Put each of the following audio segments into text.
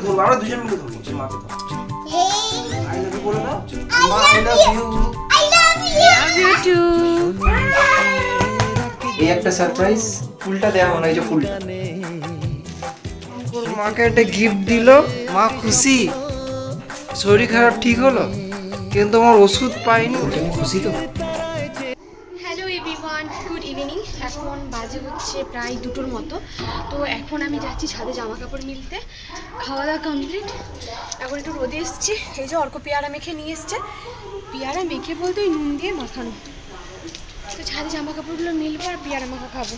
ধরবো, আমরা দুজন মিলে ধরবো। মাকে দাও, আই লাভ ইউ বলে দাও। মা I love you. I love you too. এই একটা সারপ্রাইজ, ফুলটা দেওয়া মনে হয় যে ফুলটা মাকে একটা গিফট দিল, মা খুশি। শরীর খারাপ ঠিক হলো, কিন্তু আমার ওষুধ পাইনি, ওটা নিয়ে খুশি তো। Hello everyone, good evening. এখন বাজে হচ্ছে প্রায় 2টোর মতো। তো এখন আমি যাচ্ছি ছাদে জামা কাপড় মিলতে। খাওয়া দাওয়া কমপ্লিট, এখন একটু রোদে এসেছি। এই যে অর্ক পেয়ারা মেখে নিয়ে এসছে। পেয়ারা মেখে বলতে ওই নুন দিয়ে মাখানো। তো ছাদে জামা কাপড়গুলো মিলবো আর পেয়ারা মাখা খাবো।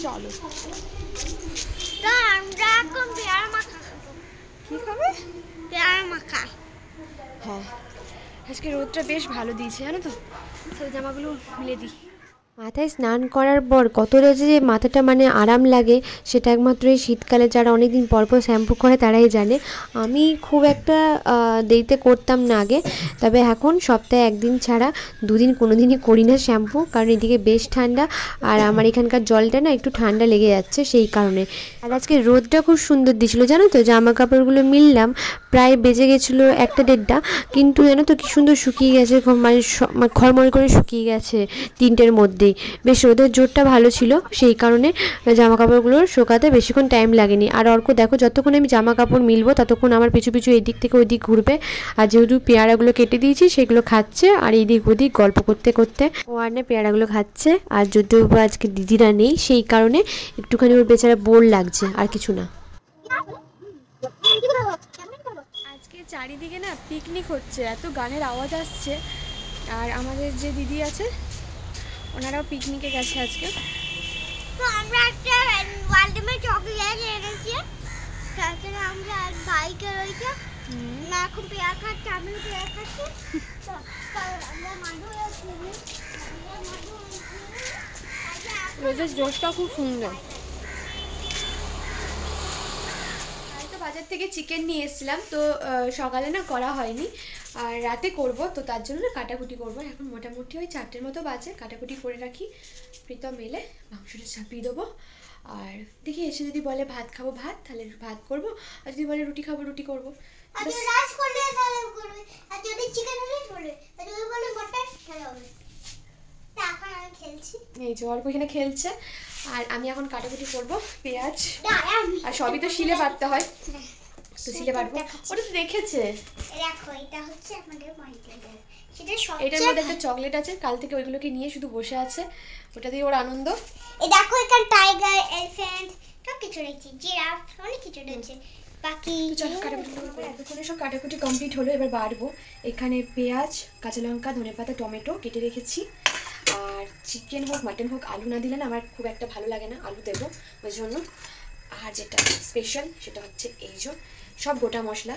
চলো। আমরা এখন পেয়ারা মাখা খাবো। কী খাবে? পেয়ারা মাখা। হ্যাঁ, আজকে রোদটা বেশ ভালো দিয়েছে জানো তো। তাহলে জামাগুলো মিলে দিই। মাথায় স্নান করার পর কতটা যে মাথাটা মানে আরাম লাগে সেটা একমাত্র এই শীতকালে যারা অনেক দিন পর পর শ্যাম্পু করে তারাই জানে। আমি খুব একটা দেরিতে করতাম না আগে, তবে এখন সপ্তাহে একদিন ছাড়া দুদিন কোনো দিনই করি না শ্যাম্পু, কারণ এদিকে বেশ ঠান্ডা আর আমার এখানকার জলটা না একটু ঠান্ডা লেগে যাচ্ছে সেই কারণে। আর আজকে রোদটা খুব সুন্দর দিছিল জানো তো। জামা কাপড়গুলো মিললাম, প্রায় বেজে গেছিলো 1টা-1.5টা, কিন্তু জানো তো কী সুন্দর শুকিয়ে গেছে, মানে খড়মড় করে শুকিয়ে গেছে 3টের মধ্যে। বেশ রোদের জোরটা ভালো ছিল, সেই কারণে জামা কাপড়গুলো শুকাতে বেশিক্ষণ টাইম লাগেনি। আর অর্ক দেখো, যতক্ষণ আমি জামা কাপড় মিলবো ততক্ষণ আমার পিছু পিছু এদিক থেকে ওই দিক ঘুরবে। আর যেহেতু পেয়ারাগুলো কেটে দিয়েছি সেগুলো খাচ্ছে, আর এইদিক ওদিক গল্প করতে করতে ও আর না পেয়ারাগুলো খাচ্ছে। আর যদিও আজকে দিদিরা নেই সেই কারণে একটুখানি ওর বেচারা বোর লাগছে, আর কিছু না। আজকে চারিদিকে না পিকনিক হচ্ছে, এত গানের আওয়াজ আসছে। আর আমাদের যে দিদি আছে ওনারাও পিকনিকে গেছে আজকে। তো আমরা একটা ওয়ালডেমে চকলেট এনেছি, তারপরে আমরা বাইকে রয়েছে না, এখন পেয়ারা খাচ্ছি, আমি পেয়ারা খাচ্ছি। আমরা মানুষ রোদের জোরটা খুব সুন্দর। বাজার থেকে চিকেন নিয়ে এসেছিলাম, তো সকালে না করা হয়নি, আর রাতে করব, তো তার জন্য না কাটাকুটি করবো। এখন মোটামুটি ওই 4টের মতো বাজে, কাটাকুটি করে রাখি। প্রীতম এলে মাংসটা চাপিয়ে দেবো। আর দেখি এসে যদি বলে ভাত খাবো ভাত, তাহলে ভাত করবো, আর যদি বলে রুটি খাবো রুটি করবো। এই যে অল্প এখানে খেলছে, আর আমি এখন কাটাকুটি করবো পেঁয়াজ। আর সবই তো শিলে বাটতে হয়, তো শিলে বাটবো। ওটা তো দেখেছে। দেখো এটা হচ্ছে আমাদের মাইকেলের, সেটা এটার মধ্যে একটা চকলেট আছে, কাল থেকে ওইগুলোকে নিয়ে শুধু বসে আছে, ওটা দিয়ে ওর আনন্দ। এই দেখো এখানে টাইগার, এলিফ্যান্ট সব কিছু রয়েছে, জিরাফ, অনেক কিছু রয়েছে। বাকি চলো কাটাকুটি করবো। এতক্ষণে সব কাটাকুটি কমপ্লিট হলো, এবার বাড়বো। এখানে পেঁয়াজ, কাঁচা লঙ্কা, ধনেপাতা, টমেটো কেটে রেখেছি। আর চিকেন হোক মাটন হোক আলু না দিলে না আমার খুব একটা ভালো লাগে না, আলু দেবো ওই জন্য। আর যেটা স্পেশাল সেটা হচ্ছে এই যে সব গোটা মশলা,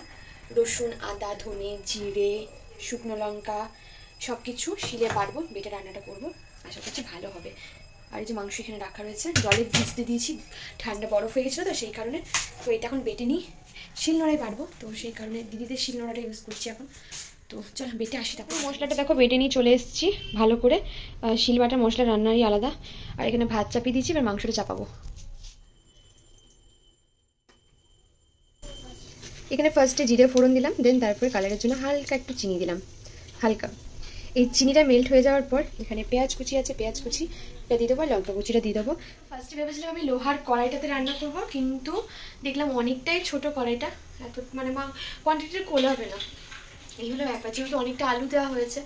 রসুন, আদা, ধনে, জিরে, শুকনো লঙ্কা সব কিছু শিলে বাটবো, বেটে রান্নাটা করবো। আশা করছি ভালো হবে। আর এই যে মাংস এখানে রাখা রয়েছে, জলে ভিজতে দিয়েছি, ঠান্ডা বরফ হয়ে গেছিলো তো সেই কারণে। তো এটা এখন বেটে নিই, শিলনোড়ায় বাটবো, তো সেই কারণে দিদিদের শিলনোড়াটা ইউজ করছি এখন। তো চলো বেটে আসি। তারপর মশলাটা দেখো বেটে নিয়ে চলে এসেছি ভালো করে। শিল বাটা মশলা রান্নারই আলাদা। আর এখানে ভাত চাপিয়ে দিয়েছি, এবার মাংসটা চাপাবো। এখানে ফার্স্টে জিরে ফোড়ন দিলাম, দেন তারপরে কালারের জন্য হালকা একটু চিনি দিলাম, হালকা। এই চিনিটা মেল্ট হয়ে যাওয়ার পর এখানে পেঁয়াজ কুচি আছে, পেঁয়াজ কুচিটা দিয়ে দেবো, লঙ্কা কুচিটা দিয়ে দেবো। ফার্স্টে ভেবেছিলাম আমি লোহার কড়াইটাতে রান্না করবো, কিন্তু দেখলাম অনেকটাই ছোট কড়াইটা, এত মানে কোয়ান্টিটির কোল হবে না। এই হলো ব্যাপার, যেহেতু অনেকটা আলু দেওয়া হয়েছে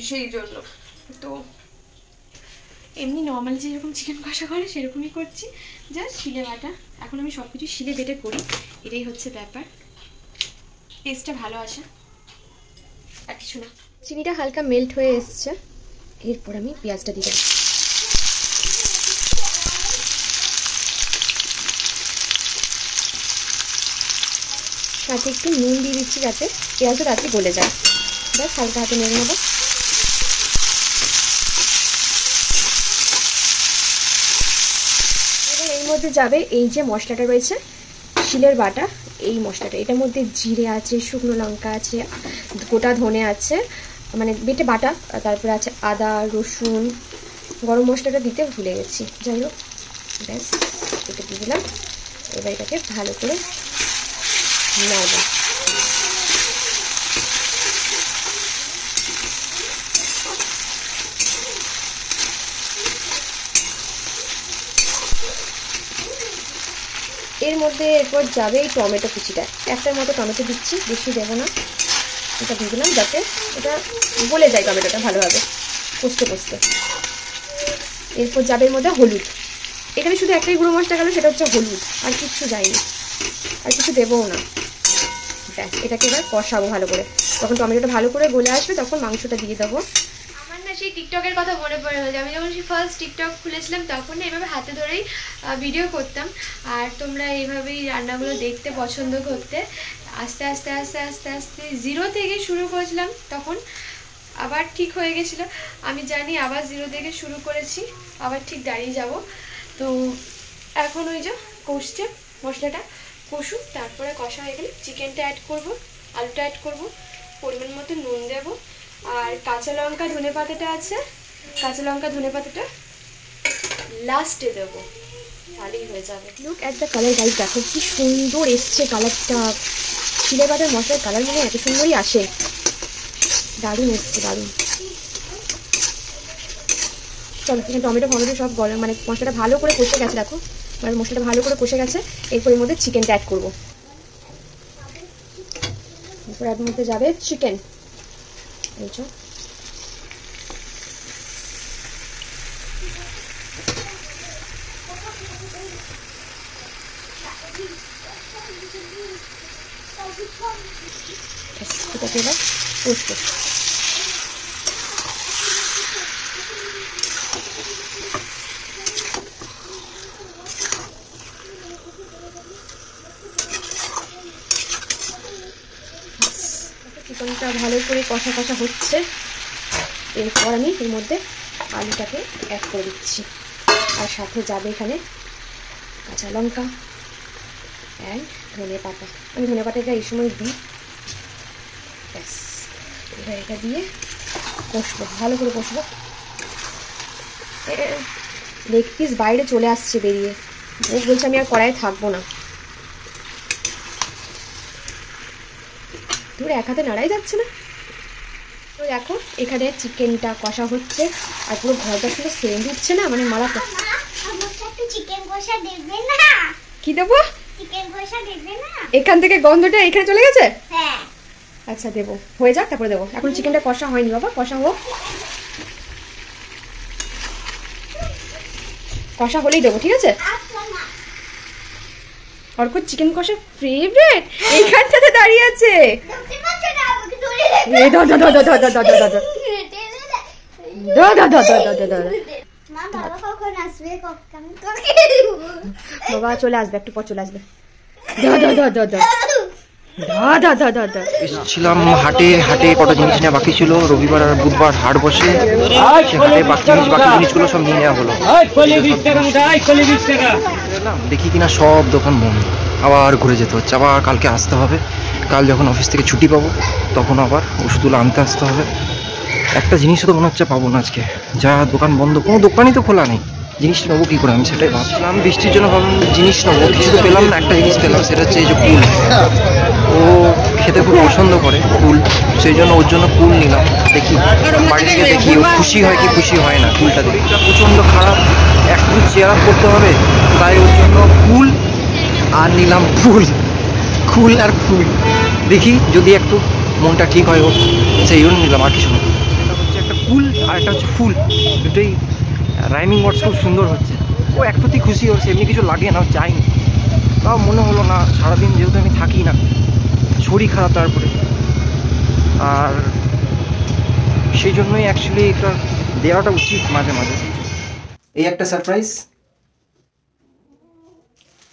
সেই জন্য। তো এমনি নর্মালি যেরকম চিকেন কষা করে সেরকমই করছি, জাস্ট শিলে বাটা। এখন আমি সব কিছু শিলে বেটে করি, এটাই হচ্ছে ব্যাপার, টেস্টটা ভালো আসে, আর কিছু না। চিনিটা হালকা মেল্ট হয়ে এসছে, এরপর আমি পেঁয়াজটা দিয়ে দেবো। সাথে একটু নুন দিয়ে দিচ্ছি যাতে পেঁয়াজটা তাড়াতাড়ি গলে যায়। ব্যাস হালকা হাতে নেড়ে নেবো। এবার এর মধ্যে যাবে এই যে মশলাটা রয়েছে শিলের বাটা, এই মশলাটা। এটার মধ্যে জিরে আছে, শুকনো লঙ্কা আছে, গোটা ধনে আছে, মানে বেটে বাটা, তারপরে আছে আদা, রসুন, গরম মশলাটা দিতে ভুলে গেছি, যাই হোক। ব্যাস এটা দিয়ে দিলাম। এবার এটাকে ভালো করে নাড়বো। এর মধ্যে এরপর যাবে এই টমেটো কুচিটা, একটার মতো টমেটো দিচ্ছি, বেশি দেবো না। এটা দিয়ে দিলাম যাতে এটা গলে যায় টমেটোটা ভালোভাবে কষতে কষতে। এরপর যাবে এর মধ্যে হলুদ, এখানে শুধু একটাই গুঁড়ো মশলা গেল, সেটা হচ্ছে হলুদ, আর কিচ্ছু যায়নি, আর কিছু দেবও না। ব্যাস, এটাকে এবার কষাবো ভালো করে। তখন টমেটোটা ভালো করে গলে আসবে, তখন মাংসটা দিয়ে দেবো। আমার না সেই টিকটকের কথা মনে পড়ে হয়েছে, আমি যখন সেই ফার্স্ট টিকটক খুলেছিলাম তখন না এইভাবে হাতে ধরেই ভিডিও করতাম, আর তোমরা এইভাবেই রান্নাগুলো দেখতে পছন্দ করতে। আস্তে আস্তে আস্তে আস্তে আস্তে 0 থেকে শুরু করেছিলাম, তখন আবার ঠিক হয়ে গেছিলো। আমি জানি আবার 0 থেকে শুরু করেছি, আবার ঠিক দাঁড়িয়ে যাব। তো এখন ওই যে কষছে, মশলাটা কষুক, তারপরে কষা হয়ে গেলে চিকেনটা অ্যাড করব, আলুটা অ্যাড করব, পরিমাণ মতো নুন দেবো, আর কাঁচা লঙ্কা ধনে পাতাটা আছে, কাঁচা লঙ্কা ধনে পাতাটা লাস্টে দেবো, তাহলেই হয়ে যাবে। Look at the colour guys, দেখো কি সুন্দর এসছে কালারটা। চিলে বাটার মশলার কালার মানে এত সুন্দরই আসে, দারুণ এসছে, দারুণ। চলো, এখানে টমেটো ফমেটো সব গরম, মানে মশলাটা ভালো করে কষে গেছে, দেখো আর মশলাটা ভালো করে কষে গেছে। এরপর এর মধ্যে চিকেনটা অ্যাড করবো, এরপর এর মধ্যে যাবে চিকেন। বুঝছো, এটাকে এবার কষবো। চিকেনটা ভালো করে কষা কষা হচ্ছে, এরপর আমি এর মধ্যে আলুটাকে অ্যাড করে দিচ্ছি, আর সাথে যাবে এখানে কাঁচা লঙ্কা অ্যান্ড ধনে পাতা। আমি ধনে পাতাটা এই সময় দিই। ব্যাস, এবার এটা দিয়ে কষবো, ভালো করে কষবো। লেগ পিস বাইরে চলে আসছে বেরিয়ে, ও বলছে আমি আর কড়াইয়ে থাকবো না। তোর এক হাতে নাড়াই যাচ্ছে না। তো দেখো এখানে চিকেনটা কষা হচ্ছে, আর পুরো ঘরটা পুরো সেন্ট উঠছে না, মানে মারাত্মক। চিকেন কষা দেখবে না? কি দেবো? চিকেন কষা দেখবে না? এখান থেকে গন্ধটা এখানে চলে গেছে। হ্যাঁ, আচ্ছা দেবো, হয়ে যাক তারপরে দেবো। এখন চিকেনটা কষা হয়নি বাবা, কষা হোক, কষা হলেই দেবো, ঠিক আছে? অর্ক চিকেন কষা ফেভারিট, এইখানটাতে দাঁড়িয়ে আছে। বাবা চলে আসবে, একটু পর চলে আসবে। এসেছিলাম হাটে, হাটে কটা জিনিস নেওয়া বাকি ছিল, রবিবার আর বুধবার হাট বসে, সে হাটে বাকি জিনিসগুলো সব নিয়ে নেওয়া হলো। দেখি কিনা সব দোকান বন্ধ, আবার ঘুরে যেতে হচ্ছে, আবার কালকে আসতে হবে। কাল যখন অফিস থেকে ছুটি পাবো তখন আবার ওষুধগুলো আনতে আসতে হবে। একটা জিনিসও তো মনে হচ্ছে পাবো না আজকে, যা দোকান বন্ধ, কোনো দোকানই তো খোলা নেই। জিনিস নেবো কী করে, আমি সেটাই ভাবছিলাম। বৃষ্টির জন্য ভাবলাম জিনিস নেবো, কিছু তো পেলাম না। একটা জিনিস পেলাম, সেটা হচ্ছে এই যে কুল। ও খেতে খুব পছন্দ করে কুল, সেই জন্য ওর জন্য কুল নিলাম। দেখি বাড়ি থেকে দেখি ও খুশি হয় কি খুশি হয় না কুলটা দেখি। প্রচণ্ড খারাপ, একটু চেয়ার আপ করতে হবে, তাই ওর জন্য কুল আর নিলাম ফুল। কুল আর ফুল, দেখি যদি একটু মনটা ঠিক হয় ওর, সেই জন্য নিলাম, আর কিছু না। এটা হচ্ছে একটা কুল আর একটা হচ্ছে ফুল, দুটোই রাইমিং ওয়ার্ডস খুব সুন্দর হচ্ছে। ও একটুতেই খুশি হচ্ছে, এমনি কিছু লাগে না, যায়নি। তাও মনে হলো না, সারাদিন যেহেতু আমি থাকি না, শরীর খারাপ তারপরে, আর সেই জন্যই অ্যাকচুয়ালি এটা দেওয়াটা উচিত মাঝে মাঝে। এই একটা সারপ্রাইজ,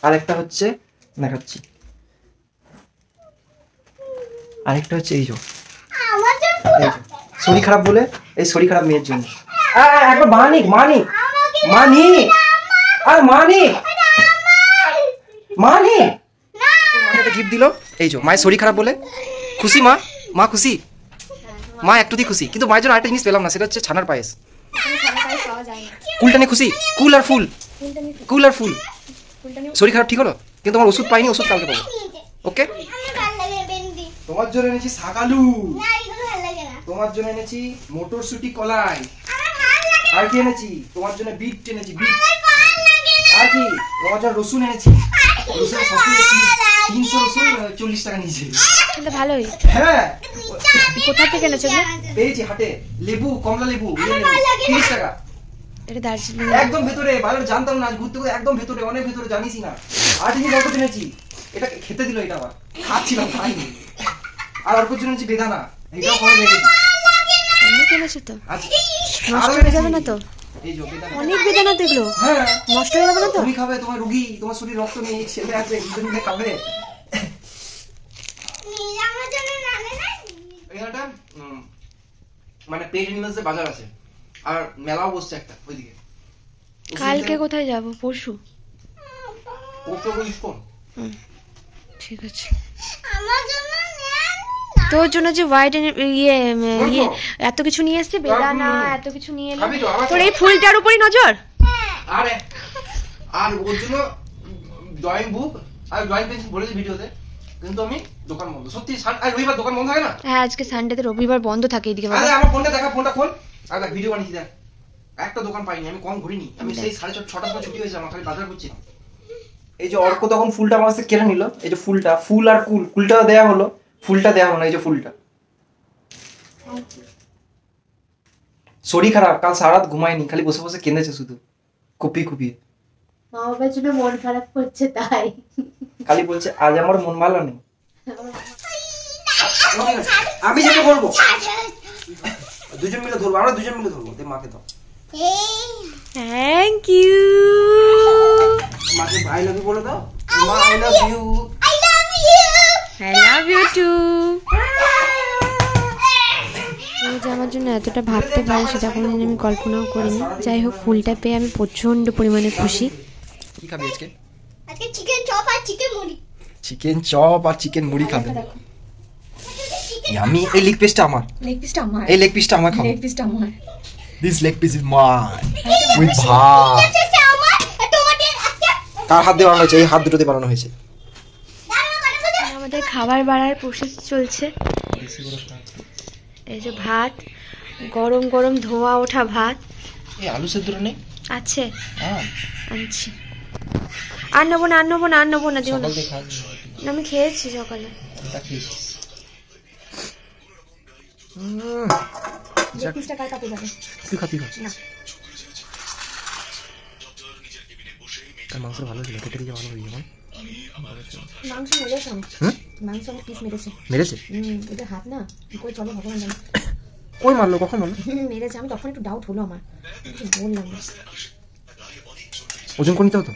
আর একটা হচ্ছে দেখাচ্ছি, আরেকটা হচ্ছে এই যে শরীর খারাপ বলে, এই শরীর খারাপ মেয়ের জন্য। একবার মানিক মানিক মানিক আর মানিক মানিক মাকে গিফট দিল। এই যে মায়ের শরীর খারাপ বলে খুশি, মা খুশি, মা একটুতেই খুশি। কিন্তু মায়ের জন্য আরেকটা জিনিস পেলাম না, সেটা হচ্ছে ছানার পায়েস। কুলটা নিয়ে খুশি, কুল আর ফুল, কুল আর ফুল। শরীর খারাপ ঠিক হলো? কিন্তু তোমার ওষুধ পাইনি, ওষুধ কালকে পাবো। ওকে, আমার ভালো লাগে ভেন্ডি। তোমার জন্য এনেছি শাকালু, না এগুলো ভালো লাগে না। তোমার জন্য এনেছি মটরশুটি কলাই, আমার ভালো লাগে না। আর কি এনেছি তোমার জন্য বিট এনেছি, বিট। আমার ভালো লাগে না। আর কি তোমার জন্য রসুন এনেছি, রসুন 300 রসুন 40 টাকা নিয়েছে। কিন্তু ভালোই। হ্যাঁ, কোথা থেকে এনেছো এগুলো? পেয়েছি হাটে। লেবু, কমলা লেবু 30 টাকা। এটা দার্জিলিং। একদম ভেতরে, বাইরে জানতাম না, আজ ঘুরতে ঘুরতে একদম ভেতরে, অনেক ভেতরে, জানিসই না। আর জিনিস অল্প কিনেছি, এটা খেতে দিল, এটা আবার খাচ্ছিলাম, খাইনি। আর অল্প কিনেছি বেদানা, এটাও করে রেখেছি। অনেক এনেছো তো। আজ নষ্ট আরো হয়ে এনেছি। যাবে না তো? এই যে বেদানা। অনেক বেদানা তো এগুলো। হ্যাঁ, নষ্ট হয়ে যাবে না তো? তুমি খাবে, তোমার রুগী, তোমার শরীর রক্ত নেই, ছেলে আছে, দুজন মিলে খাবে। নিয়ে আমার জন্য নালে না। এখানটা মানে পেট এনিমেলস বাজার আছে, আর মেলাও বসছে একটা ওইদিকে। কালকে কোথায় যাব? পরশু? ঠিক আছে। আমার জন্য নেন। তোর জন্য যে হোয়াইট ইয়ে এত কিছু নিয়ে এসছে, বেদানা এত কিছু নিয়ে এলো। খাবি তো, আবার তোর এই ফুলটার উপরই নজর। আরে আর ওর জন্য ড্রয়িং বুক আর ড্রয়িং পেন্সিল বলেছি ভিডিওতে, কিন্তু আমি দোকান বন্ধ। সত্যি আর রবিবার দোকান বন্ধ থাকে না? হ্যাঁ, আজকে সানডেতে, রবিবার বন্ধ থাকে এদিকে। আরে আমার ফোনটা দেখা, ফোনটা খোল। আর দেখ ভিডিও বানিয়েছি, দেখ একটা দোকান পাইনি, আমি কম ঘুরিনি। আমি সেই 6:30-6টার সময় ছুটি হয়েছে আমার, খালি বাজার করছিলাম। এই যে অর্ক তখন ফুলটা আমার কাছে কেড়ে নিল। এই যে ফুলটা, ফুল আর কুলটা দেয়া হলো, ফুলটা দেয়া হলো না। এই যে ফুলটা, শরীর খারাপ, কাল সারা রাত ঘুমায়নি, খালি বসে বসে কেঁদেছে শুধু, কুপিয়ে কুপিয়ে। মা বাবার জন্য মন খারাপ করছে তাই। খালি বলছে আজ আমার মন ভালো নেই। আমি যেটা বলবো দুজন মিলে ধরবো, আমরা দুজন মিলে ধরবো। মাকে দাও, থ্যাংক ইউ। মাকে আই লাভ ইউ বলে দাও। মা I love you. I love you. I love you too. এই যে আমার জন্য এতটা ভাবতে পারে সেটা কোনোদিন আমি কল্পনাও করিনি। যাই হোক, ফুলটা পেয়ে আমি প্রচন্ড পরিমাণে খুশি। কি খাবি আজকে? আজকে চিকেন চপ আর চিকেন মুড়ি। চিকেন চপ আর চিকেন মুড়ি খাবে। আমি এই লেগ পিসটা আমার, লেগ পিসটা আমার, এই লেগ পিসটা আমার খাবো। লেগ পিসটা আমার। This leg piece is mine with ভাত। এটা আমার তোমাদের আজকে কার হাত দিয়ে বানানো হয়েছে? এই হাত দুটোতে বানানো হয়েছে। আমাদের খাবার বাড়ার প্রসেস চলছে। এই যে ভাত, গরম গরম ধোঁয়া ওঠা ভাত। এই আলু সেদ্ধটা নেই? আছে, হ্যাঁ, আনছি। আর নেবো না, আর নেবো না, আর নেবো না, দিও না। সকাল থেকে খাই না, আমি খেয়েছি সকালে। এটা খেয়েছিস? লেগ পিসটা কার কাছে যাবে? তুই খা, তুই খা। না। তার মাংস ভালো ছিল, কেটে দিয়ে ভালো হয়ে যাবে। মাংস মেরেছে, হুম, মাংস আমার পিস মেরেছে। মেরেছে? এটা হাত না, কি করে চলো ভগবান জানে। ওই মারলো, কখন মারলো? মেরেছে, আমি তখন একটু ডাউট হলো আমার, বললাম না। ওজন করে নিতে হতো।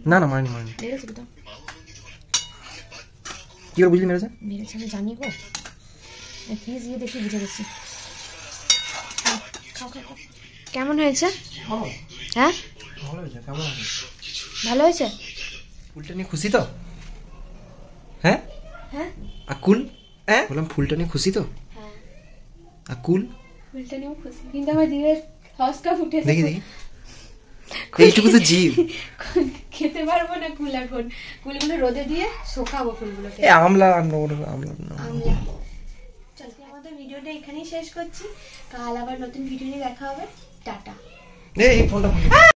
না না, মারেনি মারেনি। মেরেছে তো, কি করে বুঝলি মেরেছে? মেরেছে আমি জানি গো। পিস দিয়ে দেখি বুঝে গেছি। খাও খাও খাও। কেমন হয়েছে? হ্যাঁ, ভালো হয়েছে। কেমন হয়েছে? ভালো হয়েছে। ফুলটা নিয়ে খুশি তো? হ্যাঁ, হ্যাঁ আকুল, হ্যাঁ বললাম ফুলটা নিয়ে খুশি তো? হ্যাঁ, আকুল, ফুলটা নিয়েও খুশি, কিন্তু আমার জিভের হসকা ফুটেছে। দেখি দেখি, এইটুকু তো জীব। খেতে পারবো না কুল এখন। কুলগুলো রোদে দিয়ে শুকাবো ফুলগুলোকে। এ আমলা আমলা আমলা। চল, আমাদের ভিডিওটা এখানেই শেষ করছি। কাল আবার নতুন ভিডিও নিয়ে দেখা হবে। টাটা। এই ফোনটা